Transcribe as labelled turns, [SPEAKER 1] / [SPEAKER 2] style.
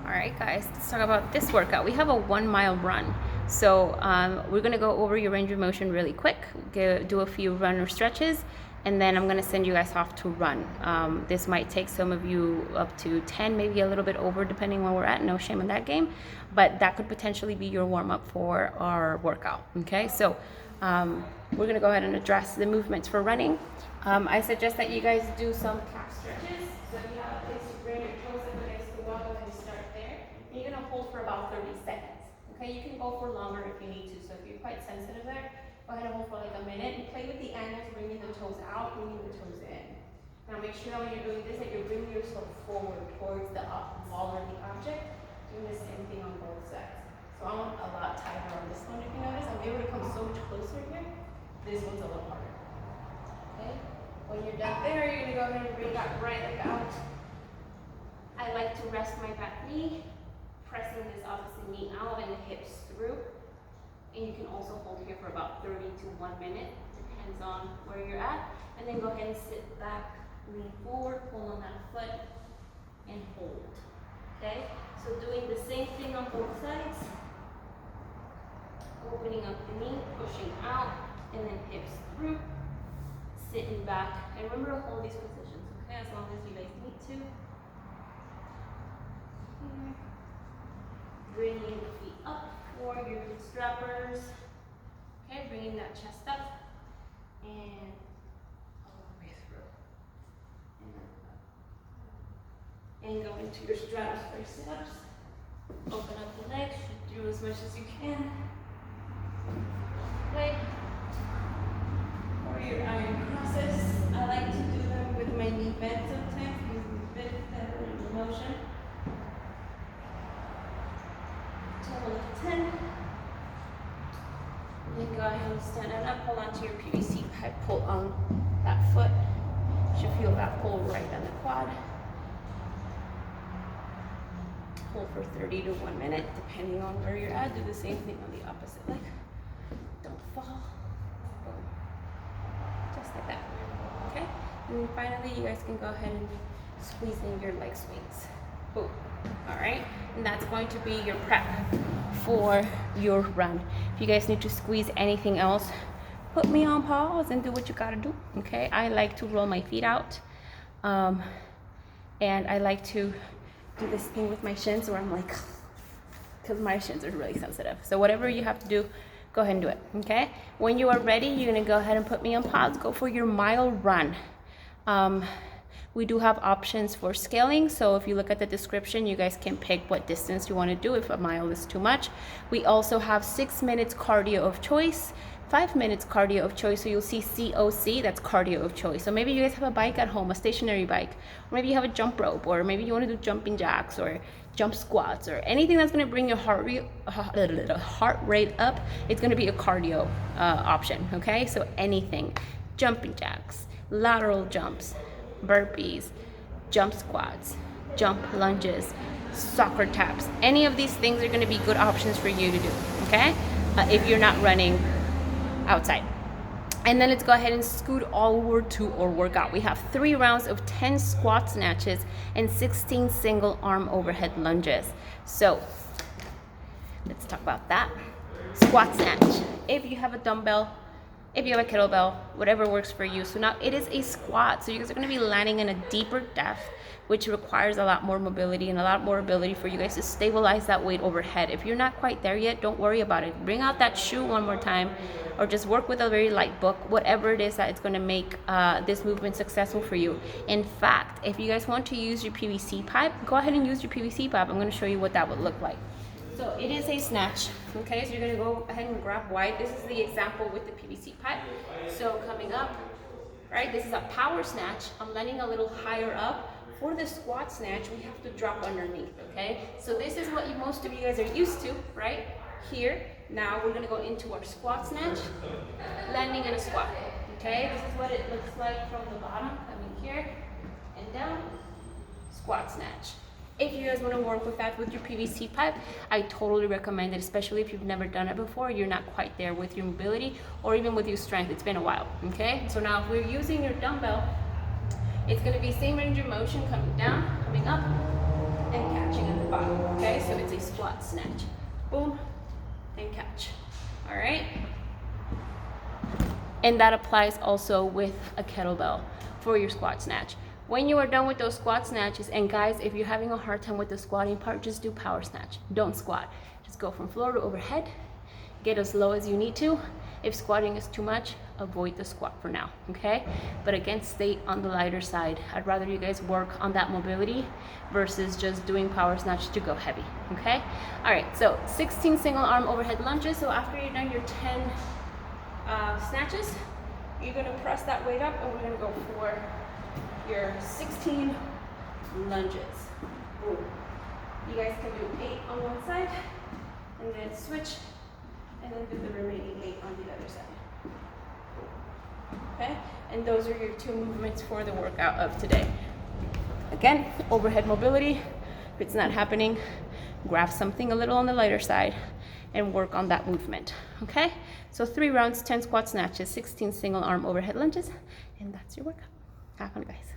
[SPEAKER 1] All right, guys, let's talk about this workout. We have a 1 mile run. So we're gonna go over your range of motion really quick, do a few runner stretches, and then I'm gonna send you guys off to run. This might take some of you up to 10, maybe a little bit over, depending where we're at. No shame in that game, but that could potentially be your warm up for our workout, okay? So we're gonna go ahead and address the movements for running. I suggest that you guys do some calf stretches. So if you have a place to bring your toes up against the wall, go ahead and start there. And you're gonna hold for about 30 seconds. Okay, you can go for longer if you need to. So if you're quite sensitive there, go ahead and hold for like a minute and play with the angles, bringing the toes out, bringing the toes in. Now make sure that when you're doing this, that you're bringing yourself forward towards the wall or the object, doing the same thing on both sides. So I'm a lot tighter on this one, if you notice. I'm able to come so much closer here. This one's a little harder. Okay, when you're done there, you're gonna go ahead and bring that right leg out. I like to rest my back knee, pressing this opposite knee out and the hips through. And you can also hold here for about 30 to 1 minute, depends on where you're at. And then go ahead and sit back, lean forward, pull on that foot, and hold. Okay, so doing the same thing on both sides. Opening up the knee, pushing out, and then hips through, sitting back. And remember to hold these positions, okay, as long as you guys need to. Bringing the feet up for your strappers. Okay, bringing that chest up and all the way through. And go into your straps for sit-ups. Open up the legs, shoot through as much as you can. Okay. For your iron crosses, I like to do them with my knee bent sometimes, using a bit better range of motion. Total of 10. Then go ahead and stand it up, hold onto your PVC pipe, pull on that foot. You should feel that pull right on the quad. Hold for 30 to 1 minute, depending on where you're at. Do the same thing on the opposite leg. Don't fall. Boom. Just like that. Okay? And then finally, you guys can go ahead and squeeze in your leg swings. Boom. All right, and that's going to be your prep for your run. If you guys need to squeeze anything else, put me on pause and do what you gotta do. Okay, I like to roll my feet out, and I like to do this thing with my shins where I'm like, because my shins are really sensitive. So whatever you have to do, go ahead and do it. Okay, when you are ready, you're gonna go ahead and put me on pause. Go for your mile run. We do have options for scaling, so if you look at the description, you guys can pick what distance you want to do if a mile is too much. We also have 6 minutes cardio of choice, 5 minutes cardio of choice, so you'll see C.O.C, that's cardio of choice. So maybe you guys have a bike at home, a stationary bike, or maybe you have a jump rope, or maybe you want to do jumping jacks or jump squats, or anything that's going to bring your heart rate up. It's going to be a cardio option, okay? So anything, jumping jacks, lateral jumps, burpees, jump squats, jump lunges, soccer taps. Any of these things are going to be good options for you to do, okay? If you're not running outside. And then let's go ahead and scoot all over to our workout. We have 3 rounds of 10 squat snatches and 16 single arm overhead lunges. So let's talk about that. Squat snatch. If you have a dumbbell, if you have a kettlebell, whatever works for you. So now it is a squat. So you guys are going to be landing in a deeper depth, which requires a lot more mobility and a lot more ability for you guys to stabilize that weight overhead. If you're not quite there yet, don't worry about it. Bring out that shoe one more time, or just work with a very light book, whatever it is that it's going to make this movement successful for you. In fact, if you guys want to use your PVC pipe, go ahead and use your PVC pipe. I'm going to show you what that would look like. So it is a snatch, okay? So you're gonna go ahead and grab wide. This is the example with the PVC pipe. So coming up, right? This is a power snatch. I'm landing a little higher up. For the squat snatch, we have to drop underneath, okay? So this is what most of you guys are used to, right? Here, now we're gonna go into our squat snatch, landing in a squat, okay? This is what it looks like from the bottom, coming here and down, squat snatch. If you guys want to work with that with your PVC pipe, I totally recommend it, especially if you've never done it before, you're not quite there with your mobility or even with your strength. It's been a while, okay? So now if we're using your dumbbell, it's going to be same range of motion, coming down, coming up, and catching at the bottom, okay? So it's a squat snatch. Boom, and catch, all right? And that applies also with a kettlebell for your squat snatch. When you are done with those squat snatches, and guys, if you're having a hard time with the squatting part, just do power snatch. Don't squat. Just go from floor to overhead. Get as low as you need to. If squatting is too much, avoid the squat for now, okay? But again, stay on the lighter side. I'd rather you guys work on that mobility versus just doing power snatch to go heavy, okay? All right, so 16 single arm overhead lunges. So after you're done your 10 snatches, you're gonna press that weight up and we're gonna go for your 16 lunges. Boom. You guys can do 8 on one side and then switch and then do the remaining 8 on the other side. Okay? And those are your 2 movements for the workout of today. Again, overhead mobility. If it's not happening, grab something a little on the lighter side and work on that movement. Okay? So 3 rounds, 10 squat snatches, 16 single arm overhead lunges, and that's your workout. Have fun, guys.